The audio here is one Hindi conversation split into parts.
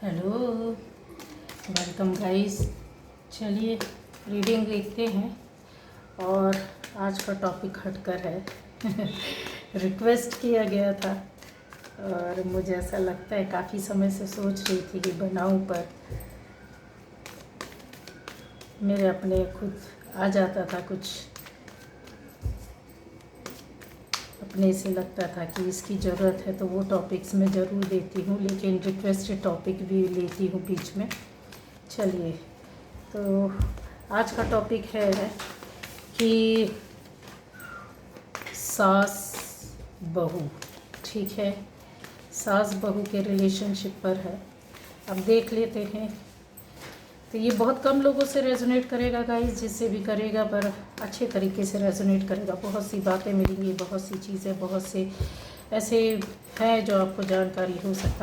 Hello, welcome guys. चलिए रीडिंग देखते हैं। और आज का टॉपिक हटकर है रिक्वेस्ट किया गया था और मुझे ऐसा लगता है काफ़ी समय से सोच रही थी कि बनाऊं, पर मेरे अपने खुद आ जाता था कुछ, अपने से लगता था कि इसकी ज़रूरत है तो वो टॉपिक्स मैं ज़रूर देती हूँ, लेकिन रिक्वेस्टेड टॉपिक भी लेती हूँ बीच में। चलिए, तो आज का टॉपिक है कि सास बहू, ठीक है, सास बहू के रिलेशनशिप पर है। अब देख लेते हैं। तो ये बहुत कम लोगों से रेजोनेट करेगा गाइस, जिससे भी करेगा पर अच्छे तरीके से रेजोनेट करेगा। बहुत सी बातें मिलेंगी, बहुत सी चीज़ें, बहुत से ऐसे हैं जो आपको जानकारी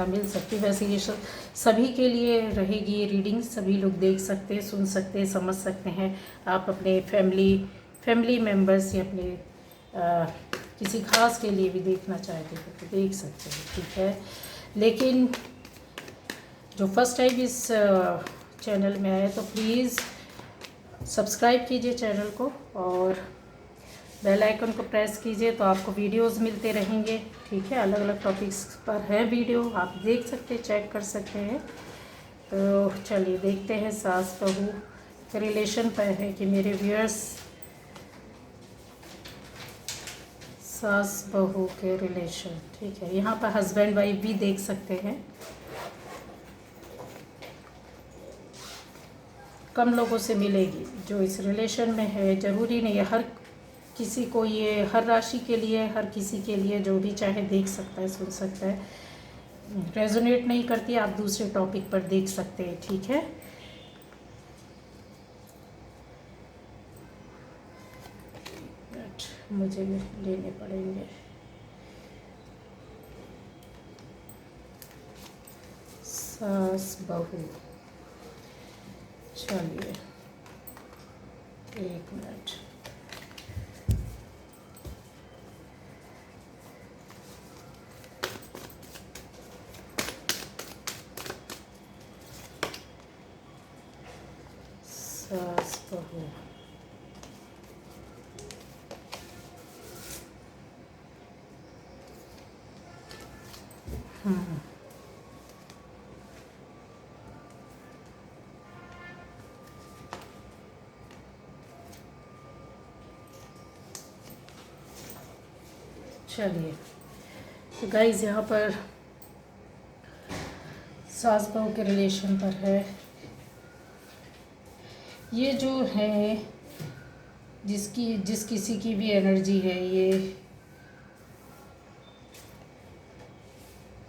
मिल सकती। वैसे ये सभी के लिए रहेगी ये रीडिंग, सभी लोग देख सकते हैं, सुन सकते हैं, समझ सकते हैं। आप अपने फैमिली मेम्बर्स या अपने किसी खास के लिए भी देखना चाहते हो तो देख सकते हैं, ठीक है। लेकिन जो फर्स्ट टाइम इस चैनल में आए तो प्लीज़ सब्सक्राइब कीजिए चैनल को और बेल आइकन को प्रेस कीजिए, तो आपको वीडियोस मिलते रहेंगे, ठीक है। अलग अलग टॉपिक्स पर है वीडियो, आप देख सकते हैं, चेक कर सकते हैं। तो चलिए देखते हैं सास बहू के रिलेशन पर है कि मेरे व्यूअर्स सास बहू के रिलेशन, ठीक है। यहाँ पर हस्बैंड वाइफ भी देख सकते हैं। कम लोगों से मिलेगी जो इस रिलेशन में है। ज़रूरी नहीं है हर किसी को, ये हर राशि के लिए, हर किसी के लिए, जो भी चाहे देख सकता है, सुन सकता है। रेजोनेट नहीं करती, आप दूसरे टॉपिक पर देख सकते हैं, ठीक है। मुझे लेने पड़ेंगे। सास बहू, चलिए एक मिनट। सास बहू, चलिए। तो गाइस यहाँ पर सास बहू के रिलेशन पर है। ये जो है जिस किसी की भी एनर्जी है, ये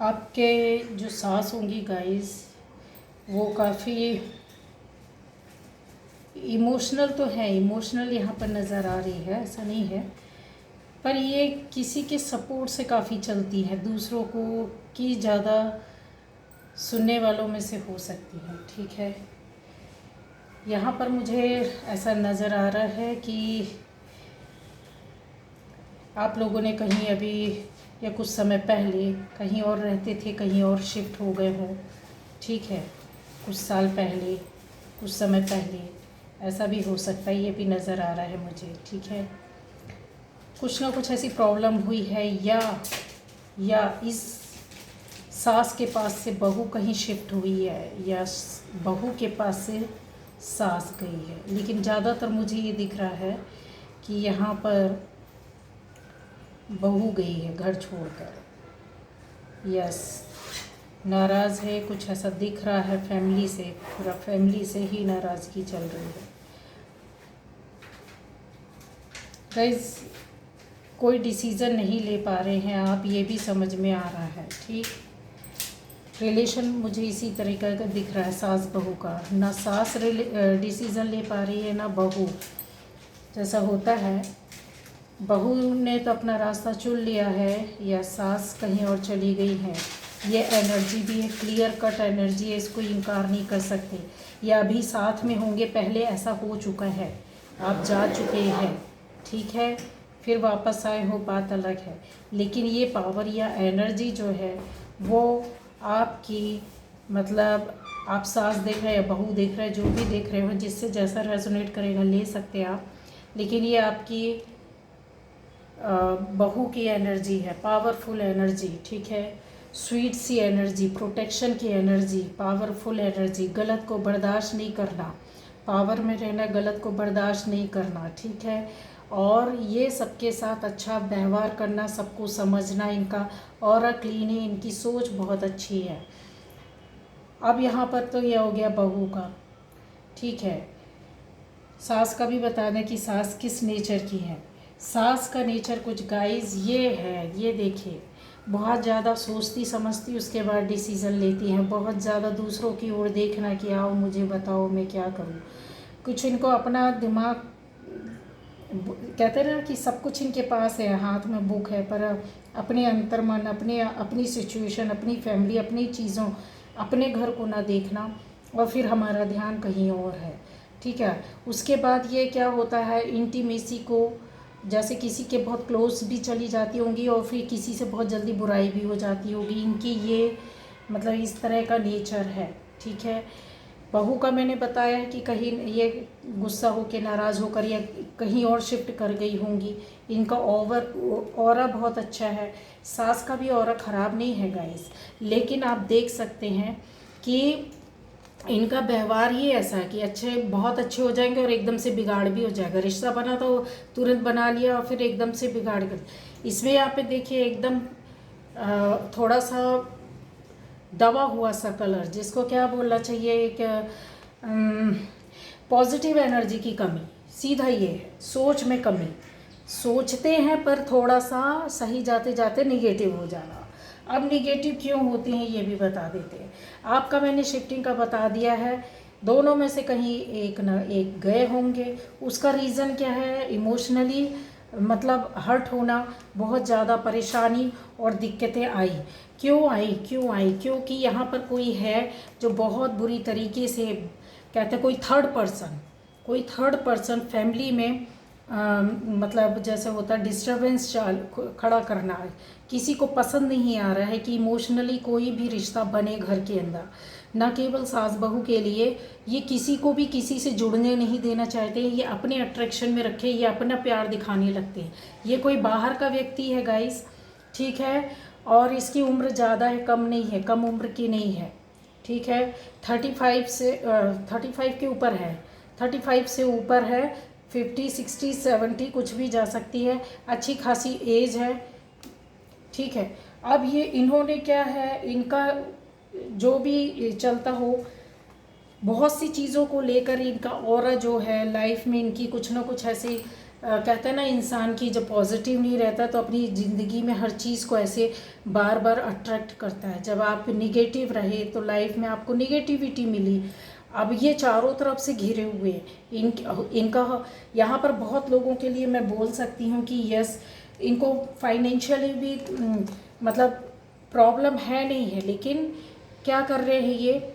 आपके जो सास होंगी गाइस, वो काफ़ी इमोशनल तो है, इमोशनल यहाँ पर नज़र आ रही है, ऐसा नहीं है, पर ये किसी के सपोर्ट से काफ़ी चलती है, दूसरों को की ज़्यादा सुनने वालों में से हो सकती है, ठीक है। यहाँ पर मुझे ऐसा नज़र आ रहा है कि आप लोगों ने कहीं अभी या कुछ समय पहले कहीं और रहते थे, कहीं और शिफ्ट हो गए हो, ठीक है। कुछ साल पहले, कुछ समय पहले, ऐसा भी हो सकता है, ये भी नज़र आ रहा है मुझे, ठीक है। कुछ ना कुछ ऐसी प्रॉब्लम हुई है, या इस सास के पास से बहू कहीं शिफ्ट हुई है, या बहू के पास से सास गई है। लेकिन ज़्यादातर मुझे ये दिख रहा है कि यहाँ पर बहू गई है घर छोड़कर, यस, नाराज़ है, कुछ ऐसा दिख रहा है। फैमिली से, पूरा फैमिली से ही नाराज़गी चल रही है गाइस। कोई डिसीज़न नहीं ले पा रहे हैं आप, ये भी समझ में आ रहा है, ठीक। रिलेशन मुझे इसी तरीके का दिख रहा है सास बहू का। ना सास डिसीज़न ले पा रही है, ना बहू। जैसा होता है, बहू ने तो अपना रास्ता चुन लिया है, या सास कहीं और चली गई है। ये एनर्जी भी है, क्लियर कट एनर्जी है, इसको इनकार नहीं कर सकते। या अभी साथ में होंगे, पहले ऐसा हो चुका है, आप जा चुके हैं, ठीक है, फिर वापस आए हो, बात अलग है। लेकिन ये पावर या एनर्जी जो है वो आपकी मतलब आप सास देख रहे हैं या बहू देख रहे हैं, जो भी देख रहे हो, जिससे जैसा रेजोनेट करेगा ले सकते हैं आप। लेकिन ये आपकी बहू की एनर्जी है, पावरफुल एनर्जी, ठीक है, स्वीट सी एनर्जी, प्रोटेक्शन की एनर्जी, पावरफुल एनर्जी, गलत को बर्दाश्त नहीं करना, पावर में रहना, गलत को बर्दाश्त नहीं करना, ठीक है। और ये सबके साथ अच्छा व्यवहार करना, सबको समझना, इनका ऑरा क्लीन है, इनकी सोच बहुत अच्छी है। अब यहाँ पर तो ये हो गया बहू का, ठीक है। सास का भी बता दें कि सास किस नेचर की है। सास का नेचर कुछ गाइस ये है, ये देखिए, बहुत ज़्यादा सोचती समझती उसके बाद डिसीज़न लेती हैं, बहुत ज़्यादा दूसरों की ओर देखना कि आओ मुझे बताओ मैं क्या करूं। कुछ इनको अपना दिमाग, कहते हैं ना कि सब कुछ इनके पास है, हाथ में बुक है, पर अपने अंतर्मन, अपनी सिचुएशन, अपनी फैमिली, अपनी चीज़ों, अपने घर को ना देखना, और फिर हमारा ध्यान कहीं और है, ठीक है। उसके बाद ये क्या होता है, इंटीमेसी को, जैसे किसी के बहुत क्लोज भी चली जाती होंगी और फिर किसी से बहुत जल्दी बुराई भी हो जाती होगी, इनकी ये मतलब इस तरह का नेचर है, ठीक है। बहू का मैंने बताया है कि कहीं ये गुस्सा होकर, नाराज़ होकर या कहीं और शिफ्ट कर गई होंगी। इनका ऑरा बहुत अच्छा है। सास का भी ऑरा ख़राब नहीं है गाइस, लेकिन आप देख सकते हैं कि इनका व्यवहार ही ऐसा है कि बहुत अच्छे हो जाएंगे और एकदम से बिगाड़ भी हो जाएगा। रिश्ता बना तो तुरंत बना लिया और फिर एकदम से बिगाड़ कर। इसमें यहाँ पे देखिए एकदम थोड़ा सा दबा हुआ सा कलर, जिसको क्या बोलना चाहिए, एक पॉजिटिव एनर्जी की कमी, सीधा ये है, सोच में कमी, सोचते हैं पर थोड़ा सा सही जाते जाते निगेटिव हो जाना। अब निगेटिव क्यों होते हैं ये भी बता देते हैं। आपका मैंने शिफ्टिंग का बता दिया है, दोनों में से कहीं एक न एक गए होंगे। उसका रीज़न क्या है, इमोशनली मतलब हर्ट होना, बहुत ज़्यादा परेशानी और दिक्कतें आई। क्यों आई? क्योंकि यहाँ पर कोई है जो बहुत बुरी तरीके से, कहते हैं कोई थर्ड पर्सन फैमिली में मतलब जैसे होता है डिस्टर्बेंस खड़ा करना है। किसी को पसंद नहीं आ रहा है कि इमोशनली कोई भी रिश्ता बने घर के अंदर, ना केवल सास बहू के लिए, ये किसी को भी किसी से जुड़ने नहीं देना चाहते हैं। ये अपने अट्रैक्शन में रखे, ये अपना प्यार दिखाने लगते हैं। ये कोई बाहर का व्यक्ति है गाइस, ठीक है, और इसकी उम्र ज़्यादा है, कम नहीं है, कम उम्र की नहीं है, ठीक है। 35 के ऊपर है, 35 से ऊपर है, 50, 60, 70 कुछ भी जा सकती है, अच्छी खासी एज है, ठीक है। अब ये इन्होंने क्या है, इनका जो भी चलता हो, बहुत सी चीज़ों को लेकर इनका ऑरा जो है लाइफ में, इनकी कुछ ना कुछ ऐसी कहते हैं ना, इंसान की जब पॉजिटिव नहीं रहता तो अपनी ज़िंदगी में हर चीज़ को ऐसे बार बार अट्रैक्ट करता है। जब आप निगेटिव रहे तो लाइफ में आपको निगेटिविटी मिली। अब ये चारों तरफ से घिरे हुए हैं। इनका यहाँ पर बहुत लोगों के लिए मैं बोल सकती हूँ कि यस, इनको फाइनेंशियली भी मतलब प्रॉब्लम है नहीं है, लेकिन क्या कर रहे हैं ये,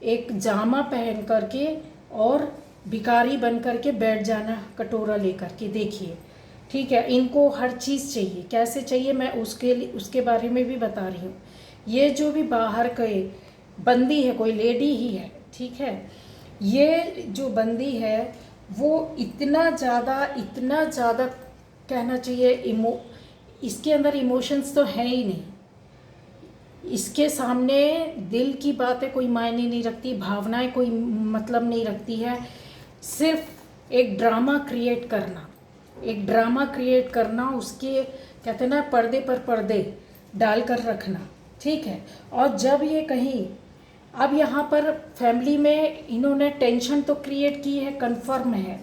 एक जामा पहन करके और भिखारी बन करके बैठ जाना कटोरा लेकर के, देखिए, ठीक है। इनको हर चीज़ चाहिए, कैसे चाहिए मैं उसके बारे में भी बता रही हूँ। ये जो भी बाहर के बंदी है, कोई लेडी ही है, ठीक है, ये जो बंदी है वो इतना ज़्यादा कहना चाहिए, इसके अंदर इमोशंस तो है ही नहीं। इसके सामने दिल की बातें कोई मायने नहीं रखती, भावनाएं कोई मतलब नहीं रखती है। सिर्फ एक ड्रामा क्रिएट करना, उसके कहते हैं ना पर्दे पर पर्दे डालकर रखना, ठीक है। और जब ये कहीं, अब यहाँ पर फैमिली में इन्होंने टेंशन तो क्रिएट की है, कन्फर्म है।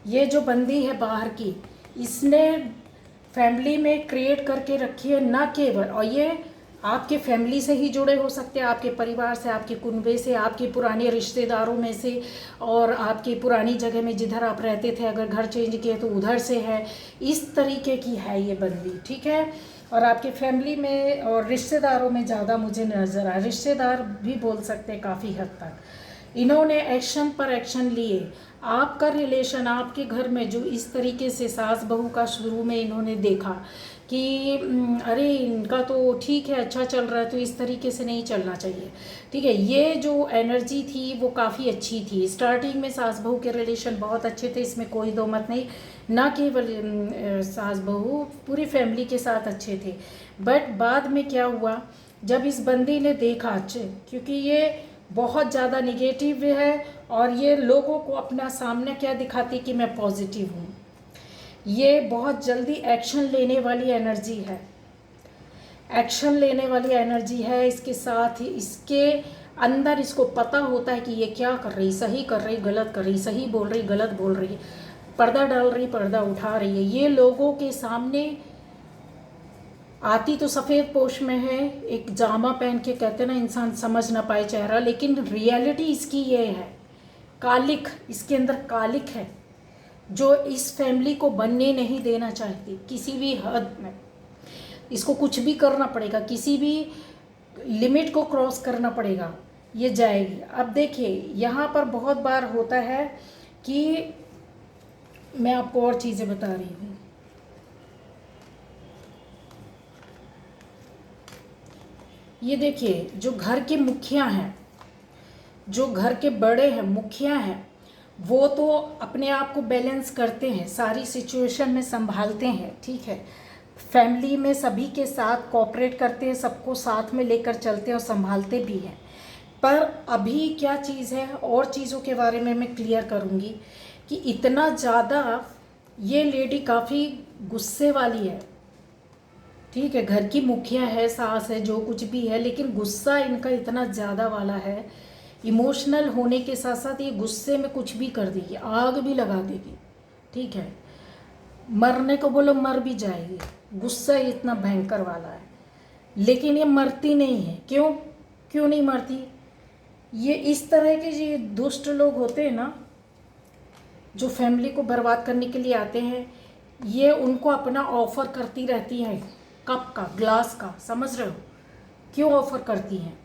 ये जो बंदी है बाहर की, इसने फैमिली में क्रिएट करके रखी है, ना केवल, और ये आपके फैमिली से ही जुड़े हो सकते हैं, आपके परिवार से, आपके कुनबे से, आपके पुराने रिश्तेदारों में से, और आपकी पुरानी जगह में जिधर आप रहते थे, अगर घर चेंज किए तो उधर से है। इस तरीके की है ये बंदी, ठीक है। और आपके फैमिली में और रिश्तेदारों में ज़्यादा मुझे नज़र आया, रिश्तेदार भी बोल सकते हैं काफ़ी हद तक। इन्होंने एक्शन पर एक्शन लिए। आपका रिलेशन आपके घर में जो इस तरीके से सास बहू का शुरू में इन्होंने देखा कि अरे इनका तो ठीक है, अच्छा चल रहा है, तो इस तरीके से नहीं चलना चाहिए। ठीक है, ये जो एनर्जी थी वो काफ़ी अच्छी थी। स्टार्टिंग में सास बहू के रिलेशन बहुत अच्छे थे, इसमें कोई दो मत नहीं। ना केवल सास बहू, पूरी फैमिली के साथ अच्छे थे। बट बाद में क्या हुआ, जब इस बंदी ने देखा, क्योंकि ये बहुत ज़्यादा निगेटिव है और ये लोगों को अपना सामने क्या दिखाती कि मैं पॉजिटिव हूँ। ये बहुत जल्दी एक्शन लेने वाली एनर्जी है, एक्शन लेने वाली एनर्जी है। इसके साथ ही इसके अंदर इसको पता होता है कि ये क्या कर रही, सही कर रही, गलत कर रही, सही बोल रही, गलत बोल रही, पर्दा डाल रही, पर्दा उठा रही है। ये लोगों के सामने आती तो सफ़ेद पोश में है, एक जामा पहन के, कहते ना इंसान समझ ना पाए चेहरा, लेकिन रियलिटी इसकी ये है, कालिक इसके अंदर कालिक है जो इस फैमिली को बनने नहीं देना चाहती किसी भी हद में। इसको कुछ भी करना पड़ेगा, किसी भी लिमिट को क्रॉस करना पड़ेगा, ये जाएगी। अब देखिए यहाँ पर बहुत बार होता है कि मैं आपको और चीज़ें बता रही हूँ। ये देखिए जो घर के मुखिया हैं, जो घर के बड़े हैं, मुखिया हैं, वो तो अपने आप को बैलेंस करते हैं, सारी सिचुएशन में संभालते हैं। ठीक है, फैमिली में सभी के साथ कोऑपरेट करते हैं, सबको साथ में लेकर चलते हैं और संभालते भी हैं। पर अभी क्या चीज़ है, और चीज़ों के बारे में मैं क्लियर करूँगी कि इतना ज़्यादा ये लेडी काफ़ी गुस्से वाली है। ठीक है, घर की मुखिया है, सास है, जो कुछ भी है, लेकिन गुस्सा इनका इतना ज़्यादा वाला है। इमोशनल होने के साथ साथ ये गुस्से में कुछ भी कर देगी, आग भी लगा देगी। ठीक है, मरने को बोलो मर भी जाएगी, गुस्सा इतना भयंकर वाला है। लेकिन ये मरती नहीं है। क्यों क्यों नहीं मरती? ये इस तरह के ये दुष्ट लोग होते हैं ना, जो फैमिली को बर्बाद करने के लिए आते हैं, ये उनको अपना ऑफ़र करती रहती है, कप का, ग्लास का, समझ रहे हो? क्यों ऑफ़र करती हैं?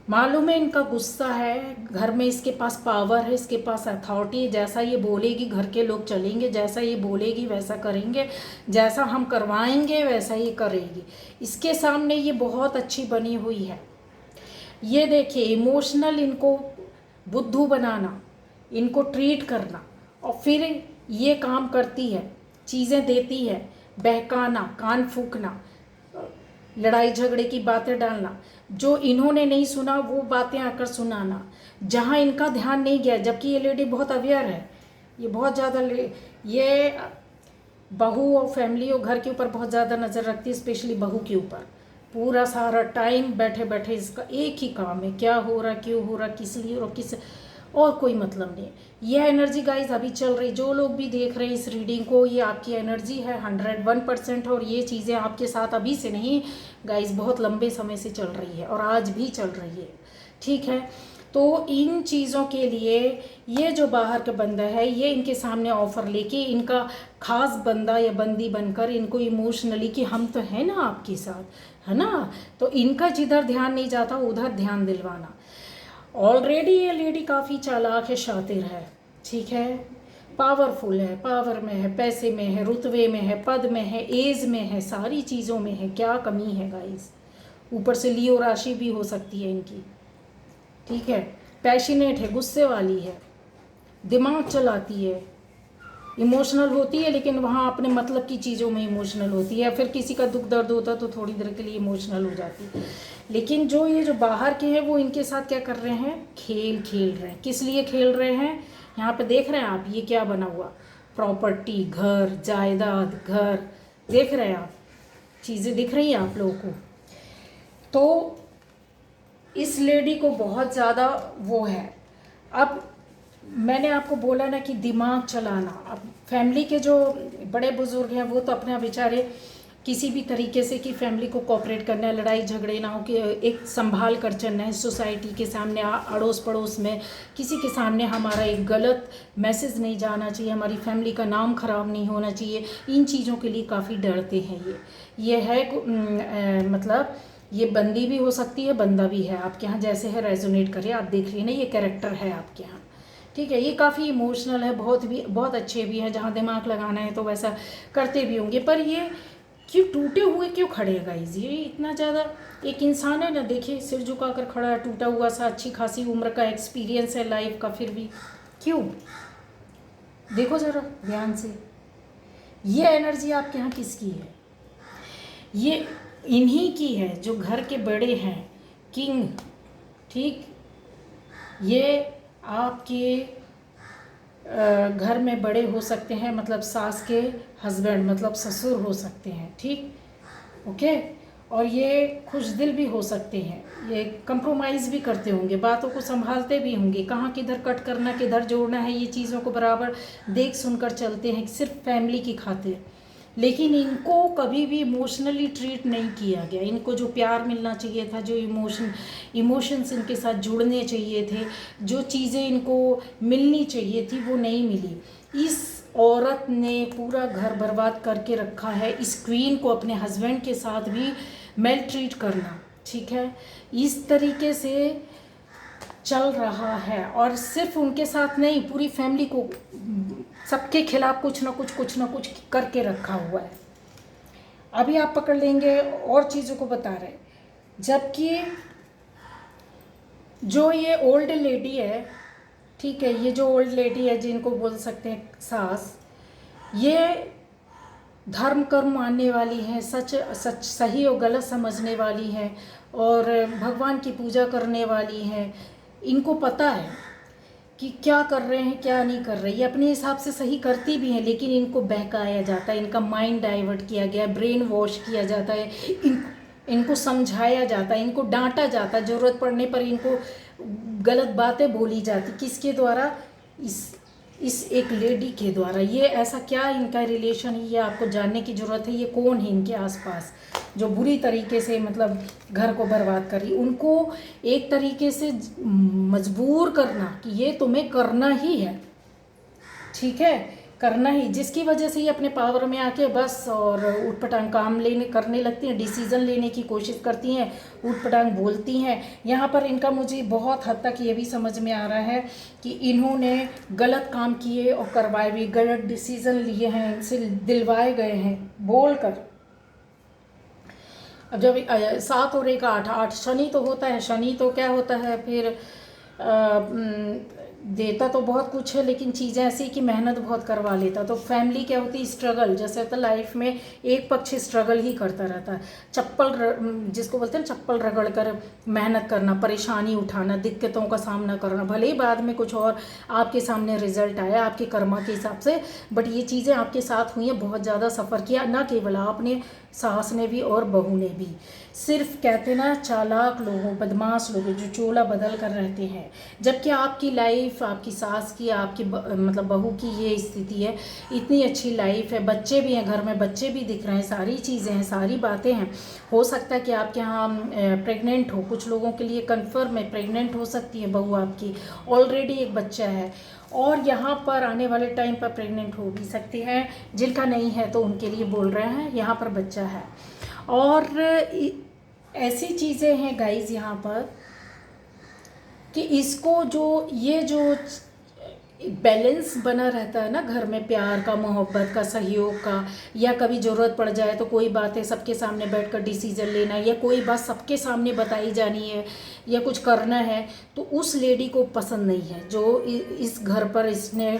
मालूम है इनका गुस्सा है, घर में इसके पास पावर है, इसके पास अथॉरिटी है, जैसा ये बोलेगी घर के लोग चलेंगे, जैसा ये बोलेगी वैसा करेंगे, जैसा हम करवाएंगे वैसा ये करेगी। इसके सामने ये बहुत अच्छी बनी हुई है। ये देखिए इमोशनल इनको बुद्धू बनाना, इनको ट्रीट करना, और फिर ये काम करती है, चीज़ें देती है, बहकाना, कान फूंकना, लड़ाई झगड़े की बातें डालना, जो इन्होंने नहीं सुना वो बातें आकर सुनाना, जहाँ इनका ध्यान नहीं गया। जबकि ये लेडी बहुत अवेयर है, ये बहुत ज़्यादा ये बहू और फैमिली और घर के ऊपर बहुत ज़्यादा नज़र रखती है, स्पेशली बहू के ऊपर। पूरा सारा टाइम बैठे बैठे इसका एक ही काम है, क्या हो रहा, क्यों हो रहा, किस लिए और किस, और कोई मतलब नहीं। यह एनर्जी गाइज अभी चल रही, जो लोग भी देख रहे हैं इस रीडिंग को, ये आपकी एनर्जी है 101%। और ये चीज़ें आपके साथ अभी से नहीं गाइज, बहुत लंबे समय से चल रही है और आज भी चल रही है। ठीक है, तो इन चीज़ों के लिए ये जो बाहर का बंदा है, ये इनके सामने ऑफ़र लेके इनका खास बंदा या बंदी बनकर इनको इमोशनली कि हम तो हैं ना आपके साथ, है ना, तो इनका जिधर ध्यान नहीं जाता उधर ध्यान दिलवाना। ऑलरेडी ये लेडी काफ़ी चालाक है, शातिर है। ठीक है, पावरफुल है, पावर में है, पैसे में है, रुतबे में है, पद में है, एज में है, सारी चीज़ों में है। क्या कमी है गाइस? ऊपर से लियो राशि भी हो सकती है इनकी। ठीक है, पैशनेट है, गुस्से वाली है, दिमाग चलाती है, इमोशनल होती है, लेकिन वहाँ अपने मतलब की चीज़ों में इमोशनल होती है, या फिर किसी का दुख दर्द होता तो थोड़ी देर के लिए इमोशनल हो जाती है। लेकिन जो ये जो बाहर के हैं वो इनके साथ क्या कर रहे हैं, खेल खेल रहे हैं। किस लिए खेल रहे हैं? यहाँ पे देख रहे हैं आप, ये क्या बना हुआ, प्रॉपर्टी, घर, जायदाद, घर, देख रहे हैं आप, चीज़ें दिख रही हैं आप लोगों को। तो इस लेडी को बहुत ज़्यादा वो है। अब मैंने आपको बोला ना कि दिमाग चलाना, अब फैमिली के जो बड़े बुजुर्ग हैं वो तो अपना बेचारे किसी भी तरीके से कि फैमिली को कोऑपरेट करना है, लड़ाई झगड़े ना हो, कि एक संभाल कर चलना है। सोसाइटी के सामने, अड़ोस पड़ोस में किसी के सामने हमारा एक गलत मैसेज नहीं जाना चाहिए, हमारी फैमिली का नाम ख़राब नहीं होना चाहिए। इन चीज़ों के लिए काफ़ी डरते हैं ये है मतलब ये बंदी भी हो सकती है, बंदा भी है, आपके यहाँ जैसे है रेजोनेट करे। आप देख रही हैं ना, ये कैरेक्टर है आपके यहाँ। ठीक है, ये काफ़ी इमोशनल है, बहुत अच्छे भी हैं, जहाँ दिमाग लगाना है तो वैसा करते भी होंगे। पर ये क्यों टूटे हुए क्यों खड़े हैं गाइज? ये इतना ज़्यादा एक इंसान है ना, देखिए सिर झुकाकर खड़ा है, टूटा हुआ सा, अच्छी खासी उम्र का एक्सपीरियंस है लाइफ का, फिर भी क्यों? देखो ज़रा ध्यान से, ये एनर्जी आपके यहाँ किसकी है? ये इन्हीं की है जो घर के बड़े हैं, किंग, ठीक। ये आपके घर में बड़े हो सकते हैं, मतलब सास के हस्बैंड, मतलब ससुर हो सकते हैं, ठीक, ओके। और ये खुश दिल भी हो सकते हैं, ये कंप्रोमाइज़ भी करते होंगे, बातों को संभालते भी होंगे, कहाँ किधर कट करना किधर जोड़ना है, ये चीज़ों को बराबर देख सुनकर चलते हैं सिर्फ फैमिली की खातिर। लेकिन इनको कभी भी इमोशनली ट्रीट नहीं किया गया। इनको जो प्यार मिलना चाहिए था, जो इमोशंस इनके साथ जुड़ने चाहिए थे, जो चीज़ें इनको मिलनी चाहिए थी, वो नहीं मिली। इस औरत ने पूरा घर बर्बाद करके रखा है। इस क्वीन को अपने हस्बैंड के साथ भी मेल ट्रीट करना, ठीक है, इस तरीके से चल रहा है। और सिर्फ उनके साथ नहीं, पूरी फैमिली को, सबके खिलाफ कुछ ना कुछ करके रखा हुआ है। अभी आप पकड़ लेंगे और चीज़ों को बता रहे, जबकि जो ये ओल्ड लेडी है, ठीक है, ये जो ओल्ड लेडी है जिनको बोल सकते हैं सास, ये धर्म कर्म मानने वाली हैं, सच सही और गलत समझने वाली हैं, और भगवान की पूजा करने वाली हैं। इनको पता है कि क्या कर रहे हैं क्या नहीं कर रहे, ये अपने हिसाब से सही करती भी हैं, लेकिन इनको बहकाया जाता है, इनका माइंड डाइवर्ट किया गया, ब्रेन वॉश किया जाता है, इनको समझाया जाता है, इनको डांटा जाता है, ज़रूरत पड़ने पर इनको गलत बातें बोली जाती। किसके द्वारा? इस एक लेडी के द्वारा। ये ऐसा क्या इनका रिलेशन है, ये आपको जानने की ज़रूरत है। ये कौन है इनके आसपास जो बुरी तरीके से मतलब घर को बर्बाद करी? उनको एक तरीके से मजबूर करना कि ये तुम्हें करना ही है, ठीक है, करना ही, जिसकी वजह से ये अपने पावर में आके बस और उठपटांग काम करने लगती हैं, डिसीज़न लेने की कोशिश करती हैं, उठपटांग बोलती हैं। यहाँ पर इनका मुझे बहुत हद तक ये भी समझ में आ रहा है कि इन्होंने गलत काम किए और करवाए भी, गलत डिसीज़न लिए हैं, इनसे दिलवाए गए हैं बोल कर। अब जब 7 और 1 8, 8 शनि तो होता है, शनि तो क्या होता है फिर देता तो बहुत कुछ है, लेकिन चीज़ें ऐसी कि मेहनत बहुत करवा लेता। तो फैमिली क्या होती है? स्ट्रगल, जैसे होता है लाइफ में एक पक्ष स्ट्रगल ही करता रहता है, जिसको बोलते हैं चप्पल रगड़ कर मेहनत करना, परेशानी उठाना, दिक्कतों का सामना करना, भले ही बाद में कुछ और आपके सामने रिजल्ट आया आपके कर्मा के हिसाब से, बट ये चीज़ें आपके साथ हुई हैं, बहुत ज़्यादा सफ़र किया, ना केवल आपने, सास ने भी और बहू ने भी। सिर्फ कहते ना चालाक लोगों, बदमाश लोगों जो चोला बदल कर रहते हैं, जबकि आपकी लाइफ, आपकी सास की, आपकी मतलब बहू की ये स्थिति है, इतनी अच्छी लाइफ है, बच्चे भी हैं घर में, बच्चे भी दिख रहे हैं, सारी चीज़ें हैं, सारी बातें हैं। हो सकता है कि आपके यहाँ प्रेग्नेंट हो, कुछ लोगों के लिए कन्फर्म है प्रेग्नेंट हो सकती है बहू आपकी, ऑलरेडी एक बच्चा है, और यहाँ पर आने वाले टाइम पर प्रेग्नेंट हो भी सकती हैं, जिनका नहीं है तो उनके लिए बोल रहे हैं, यहाँ पर बच्चा है। और ऐसी चीज़ें हैं गाइज यहाँ पर कि इसको जो ये जो बैलेंस बना रहता है ना घर में, प्यार का, मोहब्बत का, सहयोग का, या कभी ज़रूरत पड़ जाए तो कोई बातें सबके सामने बैठकर डिसीज़न लेना, या कोई बात सबके सामने बताई जानी है, या कुछ करना है, तो उस लेडी को पसंद नहीं है जो इस घर पर इसने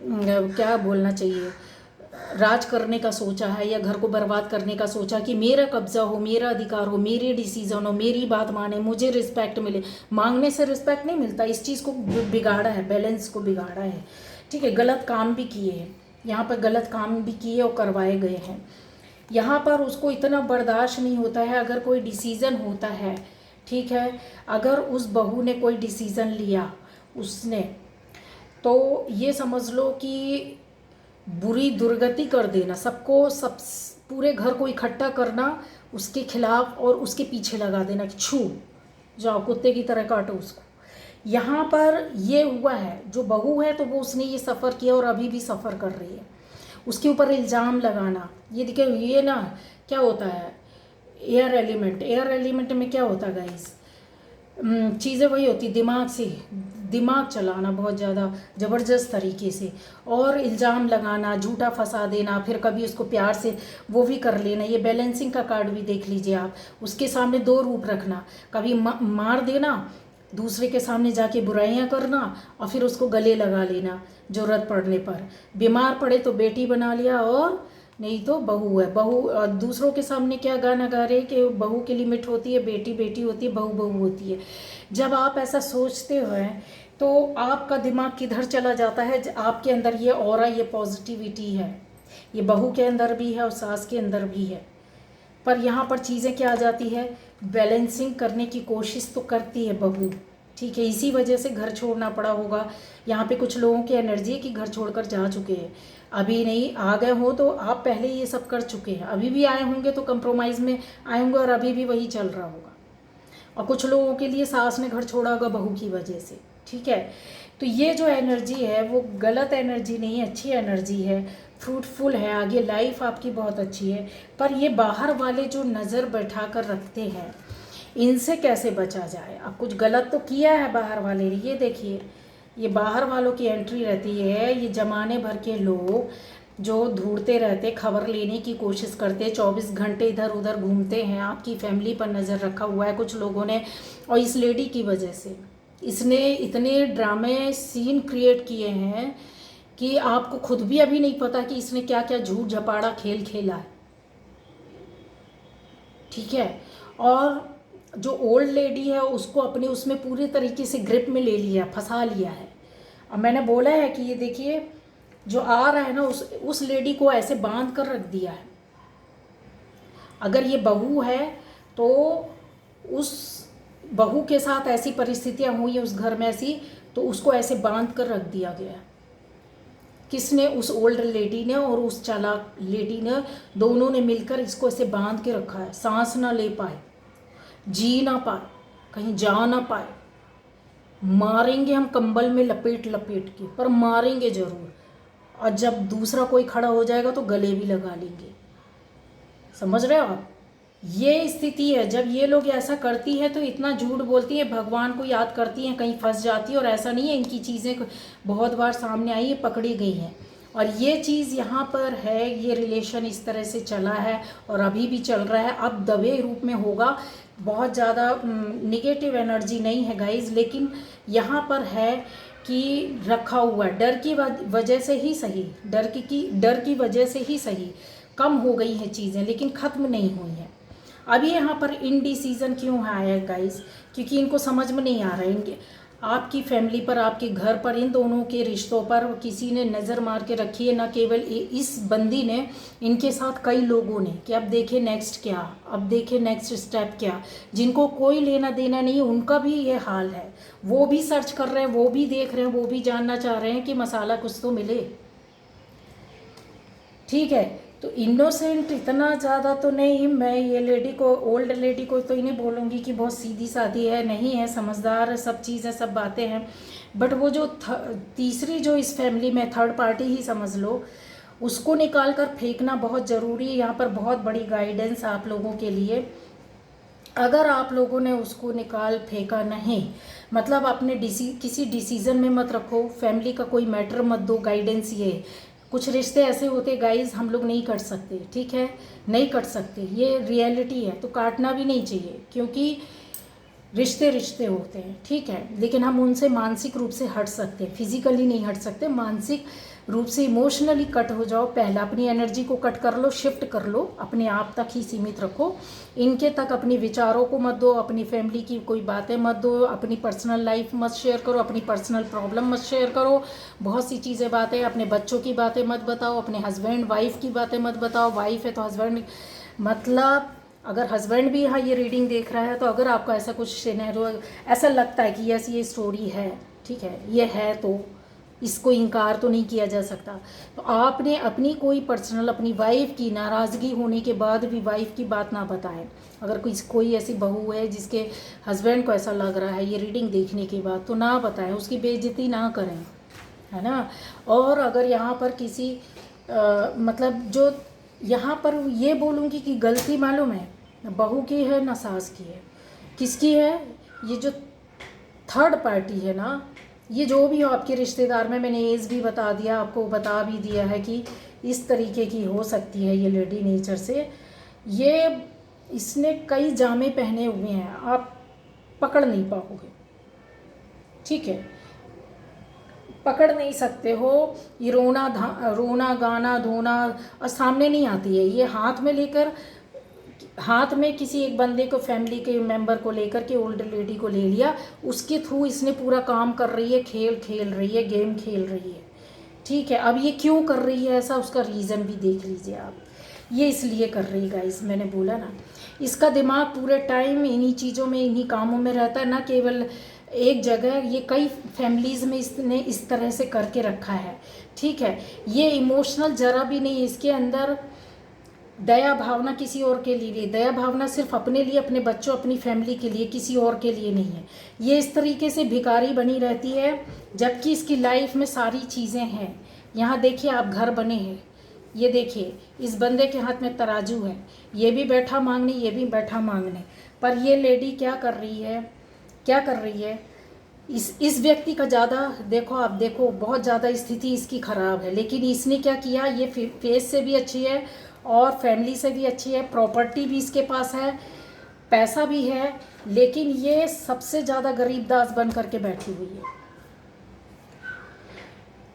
क्या बोलना चाहिए, राज करने का सोचा है, या घर को बर्बाद करने का सोचा कि मेरा कब्जा हो, मेरा अधिकार हो, मेरे डिसीजन हो, मेरी बात माने, मुझे रिस्पेक्ट मिले। मांगने से रिस्पेक्ट नहीं मिलता, इस चीज़ को बिगाड़ा है, बैलेंस को बिगाड़ा है, ठीक है। गलत काम भी किए हैं यहाँ पर, गलत काम भी किए और करवाए गए हैं। यहाँ पर उसको इतना बर्दाश्त नहीं होता है अगर कोई डिसीज़न होता है, ठीक है, अगर उस बहू ने कोई डिसीज़न लिया उसने, तो ये समझ लो कि बुरी दुर्गति कर देना, सबको, सब पूरे घर को इकट्ठा करना उसके खिलाफ और उसके पीछे लगा देना कि छू जाओ, कुत्ते की तरह काटो उसको। यहाँ पर ये हुआ है, जो बहू है तो वो उसने ये सफ़र किया और अभी भी सफ़र कर रही है, उसके ऊपर इल्ज़ाम लगाना। ये देखिए, ये ना क्या होता है, एयर एलिमेंट में क्या होता है गाइस, चीज़ें वही होती, दिमाग चलाना बहुत ज़्यादा ज़बरदस्त तरीके से, और इल्ज़ाम लगाना, झूठा फंसा देना, फिर कभी उसको प्यार से वो भी कर लेना। ये बैलेंसिंग का कार्ड भी देख लीजिए आप। उसके सामने दो रूप रखना, कभी मार देना, दूसरे के सामने जाके बुराइयां करना, और फिर उसको गले लगा लेना ज़रूरत पड़ने पर। बीमार पड़े तो बेटी बना लिया, और नहीं तो बहू है। बहू दूसरों के सामने क्या गाना गा रहे कि बहू की लिमिट होती है, बेटी बेटी होती है, बहू बहू होती है। जब आप ऐसा सोचते हो तो आपका दिमाग किधर चला जाता है। आपके अंदर ये ऑरा, ये पॉजिटिविटी है, ये बहू के अंदर भी है और सास के अंदर भी है। पर यहाँ पर चीज़ें क्या आ जाती है, बैलेंसिंग करने की कोशिश तो करती है बहू, ठीक है। इसी वजह से घर छोड़ना पड़ा होगा। यहाँ पे कुछ लोगों की एनर्जी है कि घर छोड़कर जा चुके हैं, अभी नहीं आ गए हो तो आप पहले ये सब कर चुके हैं, अभी भी आए होंगे तो कंप्रोमाइज़ में आए होंगे और अभी भी वही चल रहा होगा। और कुछ लोगों के लिए सास ने घर छोड़ा होगा बहू की वजह से, ठीक है। तो ये जो एनर्जी है वो गलत एनर्जी नहीं है, अच्छी एनर्जी है, फ्रूटफुल है, आगे लाइफ आपकी बहुत अच्छी है। पर ये बाहर वाले जो नज़र बैठा कर रखते हैं, इनसे कैसे बचा जाए। अब कुछ गलत तो किया है बाहर वाले ने, ये देखिए ये बाहर वालों की एंट्री रहती है। ये ज़माने भर के लोग जो ढूंढते रहते, खबर लेने की कोशिश करते, 24 घंटे इधर उधर घूमते हैं, आपकी फैमिली पर नज़र रखा हुआ है कुछ लोगों ने। और इस लेडी की वजह से इसने इतने ड्रामे सीन क्रिएट किए हैं कि आपको खुद भी अभी नहीं पता कि इसने क्या क्या झूठ झपाड़ा खेल खेला है, ठीक है। और जो ओल्ड लेडी है उसको अपने उसमें पूरे तरीके से ग्रिप में ले लिया, फंसा लिया है। अब मैंने बोला है कि ये देखिए जो आ रहा है ना, उस लेडी को ऐसे बांध कर रख दिया है। अगर ये बहू है तो उस बहू के साथ ऐसी परिस्थितियां हुई उस घर में ऐसी, तो उसको ऐसे बांध कर रख दिया गया। किसने? उस ओल्ड लेडी ने और उस चालाक लेडी ने, दोनों ने मिलकर इसको ऐसे बांध के रखा है। सांस ना ले पाए, जी ना पाए, कहीं जा ना पाए। मारेंगे हम कंबल में लपेट लपेट के, पर मारेंगे ज़रूर। और जब दूसरा कोई खड़ा हो जाएगा तो गले भी लगा लेंगे। समझ रहे हो आप? ये स्थिति है। जब ये लोग ऐसा करती है तो इतना झूठ बोलती है, भगवान को याद करती हैं, कहीं फंस जाती है। और ऐसा नहीं है, इनकी चीज़ें बहुत बार सामने आई है, पकड़ी गई हैं। और ये चीज़ यहाँ पर है, ये रिलेशन इस तरह से चला है और अभी भी चल रहा है। अब दबे रूप में होगा, बहुत ज़्यादा निगेटिव एनर्जी नहीं है गाइज, लेकिन यहाँ पर है कि रखा हुआ है। डर की वजह से ही सही, डर की वजह से ही सही कम हो गई हैं चीज़ें, लेकिन ख़त्म नहीं हुई हैं। अभी यहाँ पर इनडिसीजन क्यों आया है गाइस? क्योंकि इनको समझ में नहीं आ रहा है, इनके आपकी फैमिली पर, आपके घर पर, इन दोनों के रिश्तों पर किसी ने नज़र मार के रखी है। न केवल इस बंदी ने, इनके साथ कई लोगों ने, कि अब देखें नेक्स्ट क्या, अब देखें नेक्स्ट स्टेप क्या। जिनको कोई लेना देना नहीं है उनका भी ये हाल है। वो भी सर्च कर रहे हैं, वो भी देख रहे हैं, वो भी जानना चाह रहे हैं कि मसाला कुछ तो मिले, ठीक है। तो इनोसेंट इतना ज़्यादा तो नहीं, मैं ये लेडी को, ओल्ड लेडी को तो इन्हें बोलूँगी कि बहुत सीधी सादी है, नहीं है, समझदार है, सब चीज़ें सब बातें हैं। बट वो जो तीसरी जो इस फैमिली में थर्ड पार्टी ही समझ लो, उसको निकाल कर फेंकना बहुत ज़रूरी है। यहाँ पर बहुत बड़ी गाइडेंस आप लोगों के लिए। अगर आप लोगों ने उसको निकाल फेंका नहीं, मतलब अपने किसी डिसीज़न में मत रखो, फैमिली का कोई मैटर मत दो। गाइडेंस ये, कुछ रिश्ते ऐसे होते गाइस हम लोग नहीं कट सकते, ठीक है, नहीं कट सकते, ये रियलिटी है। तो काटना भी नहीं चाहिए, क्योंकि रिश्ते रिश्ते होते हैं, ठीक है। लेकिन हम उनसे मानसिक रूप से हट सकते हैं, फिजिकली नहीं हट सकते, मानसिक रूप से इमोशनली कट हो जाओ। पहला अपनी एनर्जी को कट कर लो, शिफ्ट कर लो, अपने आप तक ही सीमित रखो। इनके तक अपने विचारों को मत दो, अपनी फैमिली की कोई बातें मत दो, अपनी पर्सनल लाइफ मत शेयर करो, अपनी पर्सनल प्रॉब्लम मत शेयर करो। बहुत सी चीज़ें बातें, अपने बच्चों की बातें मत बताओ, अपने हस्बैंड वाइफ की बातें मत बताओ। वाइफ है तो हस्बैंड, मतलब अगर हस्बैंड भी यहाँ ये रीडिंग देख रहा है तो अगर आपको ऐसा कुछ सिनेरियो ऐसा लगता है कि यस ये स्टोरी है, ठीक है, ये है, तो इसको इनकार तो नहीं किया जा सकता। तो आपने अपनी कोई पर्सनल, अपनी वाइफ की नाराज़गी होने के बाद भी वाइफ की बात ना बताएं। अगर कोई ऐसी बहू है जिसके हस्बैंड को ऐसा लग रहा है ये रीडिंग देखने के बाद, तो ना बताएं, उसकी बेइज्जती ना करें, है ना। और अगर यहाँ पर किसी मतलब जो यहाँ पर ये बोलूँगी कि गलती मालूम है, बहू की है ना सास की है, किसकी है? ये जो थर्ड पार्टी है ना, ये जो भी हो आपके रिश्तेदार में, मैंने एज भी बता दिया, आपको बता भी दिया है कि इस तरीके की हो सकती है ये लेडी नेचर से। ये इसने कई जामे पहने हुए हैं, आप पकड़ नहीं पाओगे, ठीक है, पकड़ नहीं सकते हो। ये रोना गाना धोना और सामने नहीं आती है, ये हाथ में लेकर, हाथ में किसी एक बंदे को, फैमिली के मेंबर को लेकर के ओल्ड लेडी को ले लिया, उसके थ्रू इसने पूरा काम कर रही है, खेल खेल रही है, गेम खेल रही है, ठीक है। अब ये क्यों कर रही है ऐसा, उसका रीज़न भी देख लीजिए आप। ये इसलिए कर रही है गाइस, मैंने बोला ना, इसका दिमाग पूरे टाइम इन्हीं चीज़ों में, इन्हीं कामों में रहता है, ना केवल एक जगह। ये कई फैमिलीज़ में इसने इस तरह से करके रखा है, ठीक है। ये इमोशनल ज़रा भी नहीं, इसके अंदर दया भावना किसी और के लिए नहीं, दया भावना सिर्फ अपने लिए, अपने बच्चों, अपनी फैमिली के लिए, किसी और के लिए नहीं है। ये इस तरीके से भिखारी बनी रहती है, जबकि इसकी लाइफ में सारी चीज़ें हैं। यहाँ देखिए आप, घर बने हैं, ये देखिए इस बंदे के हाथ में तराजू है, ये भी बैठा मांगने, ये भी बैठा मांगने, पर ये लेडी क्या कर रही है, क्या कर रही है, इस व्यक्ति का ज़्यादा देखो, आप देखो बहुत ज़्यादा स्थिति इसकी ख़राब है, लेकिन इसने क्या किया, ये फेस से भी अच्छी है और फैमिली से भी अच्छी है, प्रॉपर्टी भी इसके पास है, पैसा भी है, लेकिन ये सबसे ज़्यादा गरीबदास बन करके बैठी हुई है।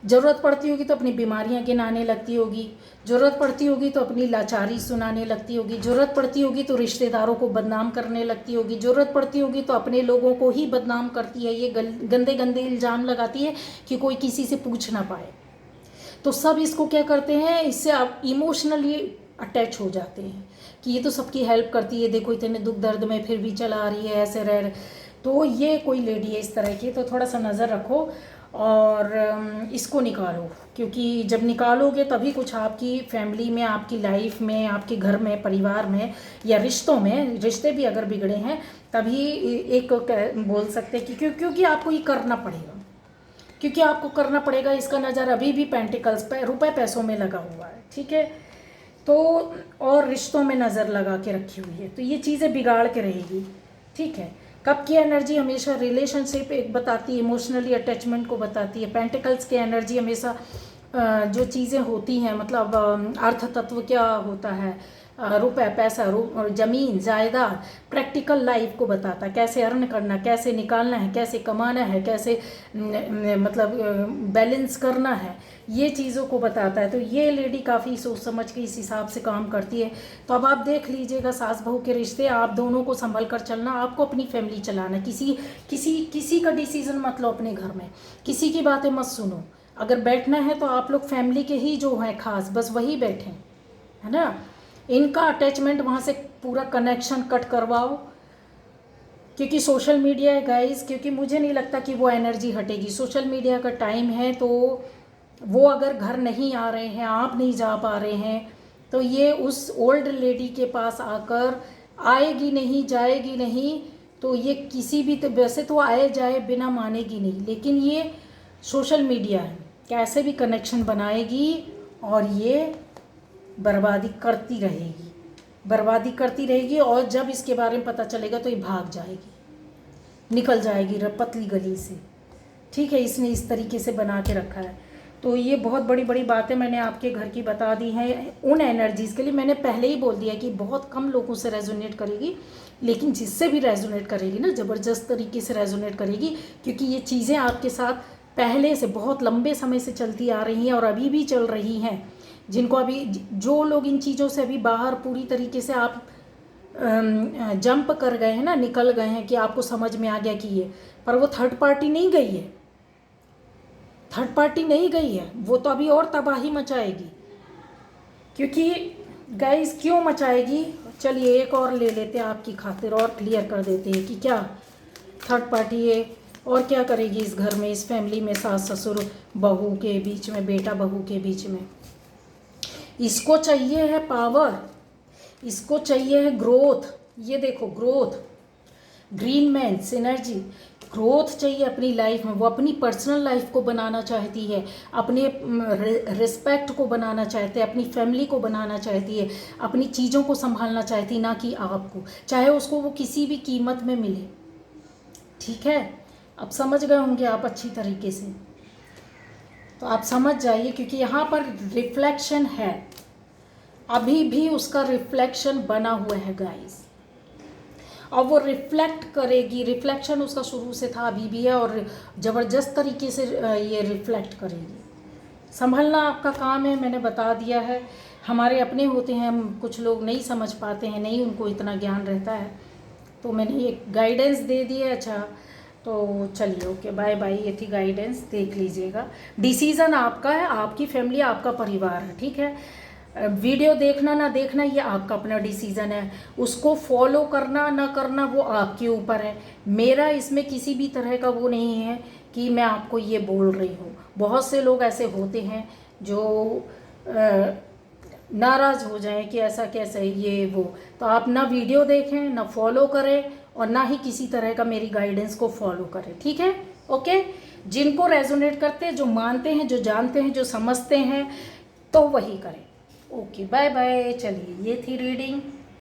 ज़रूरत पड़ती होगी तो अपनी बीमारियां गिनाने लगती होगी, ज़रूरत पड़ती होगी तो अपनी लाचारी सुनाने लगती होगी, ज़रूरत पड़ती होगी तो रिश्तेदारों को बदनाम करने लगती होगी, ज़रूरत पड़ती होगी तो अपने लोगों को ही बदनाम करती है। ये गंदे गंदे इल्ज़ाम लगाती है कि कोई किसी से पूछ ना पाए। तो सब इसको क्या करते हैं, इससे आप इमोशनली अटैच हो जाते हैं कि ये तो सबकी हेल्प करती है, देखो इतने दुख दर्द में फिर भी चला रही है, ऐसे रह रहे। तो ये कोई लेडी है इस तरह की, तो थोड़ा सा नज़र रखो और इसको निकालो, क्योंकि जब निकालोगे तभी कुछ आपकी फैमिली में, आपकी लाइफ में, आपके घर में, परिवार में या रिश्तों में, रिश्ते भी अगर बिगड़े हैं तभी एक बोल सकते हैं कि क्योंकि आपको ये करना पड़ेगा, क्योंकि आपको करना पड़ेगा। इसका नज़र अभी भी पेंटिकल्स पे, रुपए पैसों में लगा हुआ है, ठीक है, तो और रिश्तों में नज़र लगा के रखी हुई है, तो ये चीज़ें बिगाड़ के रहेगी, ठीक है। कप की एनर्जी हमेशा रिलेशनशिप एक बताती है, इमोशनली अटैचमेंट को बताती है। पेंटिकल्स की एनर्जी हमेशा जो चीज़ें होती हैं, मतलब अर्थ तत्व क्या होता है, रुपए पैसा, ज़मीन जायदाद, प्रैक्टिकल लाइफ को बताता है, कैसे अर्न करना, कैसे निकालना है, कैसे कमाना है, कैसे मतलब बैलेंस करना है, ये चीज़ों को बताता है। तो ये लेडी काफ़ी सोच समझ के इस हिसाब से काम करती है। तो अब आप देख लीजिएगा, सास बहू के रिश्ते, आप दोनों को संभल कर चलना, आपको अपनी फैमिली चलाना, किसी का डिसीज़न मत लो अपने घर में, किसी की बातें मत सुनो। अगर बैठना है तो आप लोग फैमिली के ही जो हैं खास, बस वही बैठें, है ना। इनका अटैचमेंट वहाँ से पूरा कनेक्शन कट करवाओ, क्योंकि सोशल मीडिया है गाइस, क्योंकि मुझे नहीं लगता कि वो एनर्जी हटेगी। सोशल मीडिया का टाइम है, तो वो अगर घर नहीं आ रहे हैं, आप नहीं जा पा रहे हैं, तो ये उस ओल्ड लेडी के पास आकर आएगी नहीं, जाएगी नहीं, तो ये किसी भी, तो वैसे तो आए जाए बिना मानेगी नहीं, लेकिन ये सोशल मीडिया है, कैसे भी कनेक्शन बनाएगी और ये बर्बादी करती रहेगी, बर्बादी करती रहेगी। और जब इसके बारे में पता चलेगा तो ये भाग जाएगी, निकल जाएगी पतली गली से, ठीक है। इसने इस तरीके से बना के रखा है। तो ये बहुत बड़ी बड़ी बातें मैंने आपके घर की बता दी हैं। उन एनर्जीज़ के लिए मैंने पहले ही बोल दिया कि बहुत कम लोगों से रेजोनेट करेगी, लेकिन जिससे भी रेजोनेट करेगी ना, ज़बरदस्त तरीके से रेजोनेट करेगी, क्योंकि ये चीज़ें आपके साथ पहले से बहुत लंबे समय से चलती आ रही हैं और अभी भी चल रही हैं। जिनको अभी, जो लोग इन चीज़ों से अभी बाहर पूरी तरीके से आप जंप कर गए हैं ना, निकल गए हैं कि आपको समझ में आ गया कि ये, पर वो थर्ड पार्टी नहीं गई है, थर्ड पार्टी नहीं गई है, वो तो अभी और तबाही मचाएगी। क्योंकि गाइस क्यों मचाएगी, चलिए एक और ले लेते हैं आपकी खातिर और क्लियर कर देते हैं कि क्या थर्ड पार्टी है और क्या करेगी इस घर में, इस फैमिली में, सास ससुर बहू के बीच में, बेटा बहू के बीच में। इसको चाहिए है पावर, इसको चाहिए है ग्रोथ। ये देखो growth, green man synergy, growth चाहिए अपनी लाइफ में। वो अपनी पर्सनल लाइफ को बनाना चाहती है, अपने रिस्पेक्ट को बनाना चाहते हैं, अपनी फैमिली को बनाना चाहती है, अपनी चीज़ों को संभालना चाहती है, ना कि आपको, चाहे उसको वो किसी भी कीमत में मिले, ठीक है। अब समझ गए होंगे आप अच्छी तरीके से, तो आप समझ जाइए, क्योंकि यहाँ पर रिफ्लेक्शन है, अभी भी उसका रिफ्लेक्शन बना हुआ है गाइस, और वो रिफ्लेक्ट करेगी, रिफ्लेक्शन उसका शुरू से था अभी भी है, और ज़बरदस्त तरीके से ये रिफ्लेक्ट करेगी। संभलना आपका काम है, मैंने बता दिया है। हमारे अपने होते हैं, हम कुछ लोग नहीं समझ पाते हैं, नहीं उनको इतना ज्ञान रहता है, तो मैंने एक गाइडेंस दे दी है। अच्छा तो चलिए, ओके बाय बाय, ये थी गाइडेंस, देख लीजिएगा। डिसीज़न आपका है, आपकी फैमिली, आपका परिवार है, ठीक है। वीडियो देखना ना देखना ये आपका अपना डिसीज़न है, उसको फॉलो करना ना करना वो आपके ऊपर है। मेरा इसमें किसी भी तरह का वो नहीं है कि मैं आपको ये बोल रही हूँ। बहुत से लोग ऐसे होते हैं जो नाराज़ हो जाएं कि ऐसा कैसे ये वो, तो आप ना वीडियो देखें, ना फॉलो करें, और ना ही किसी तरह का मेरी गाइडेंस को फॉलो करें, ठीक है। ओके, जिनको रेजोनेट करते हैं, जो मानते हैं, जो जानते हैं, जो समझते हैं, तो वही करें। Okay bye bye. चलिए, ये थी रीडिंग।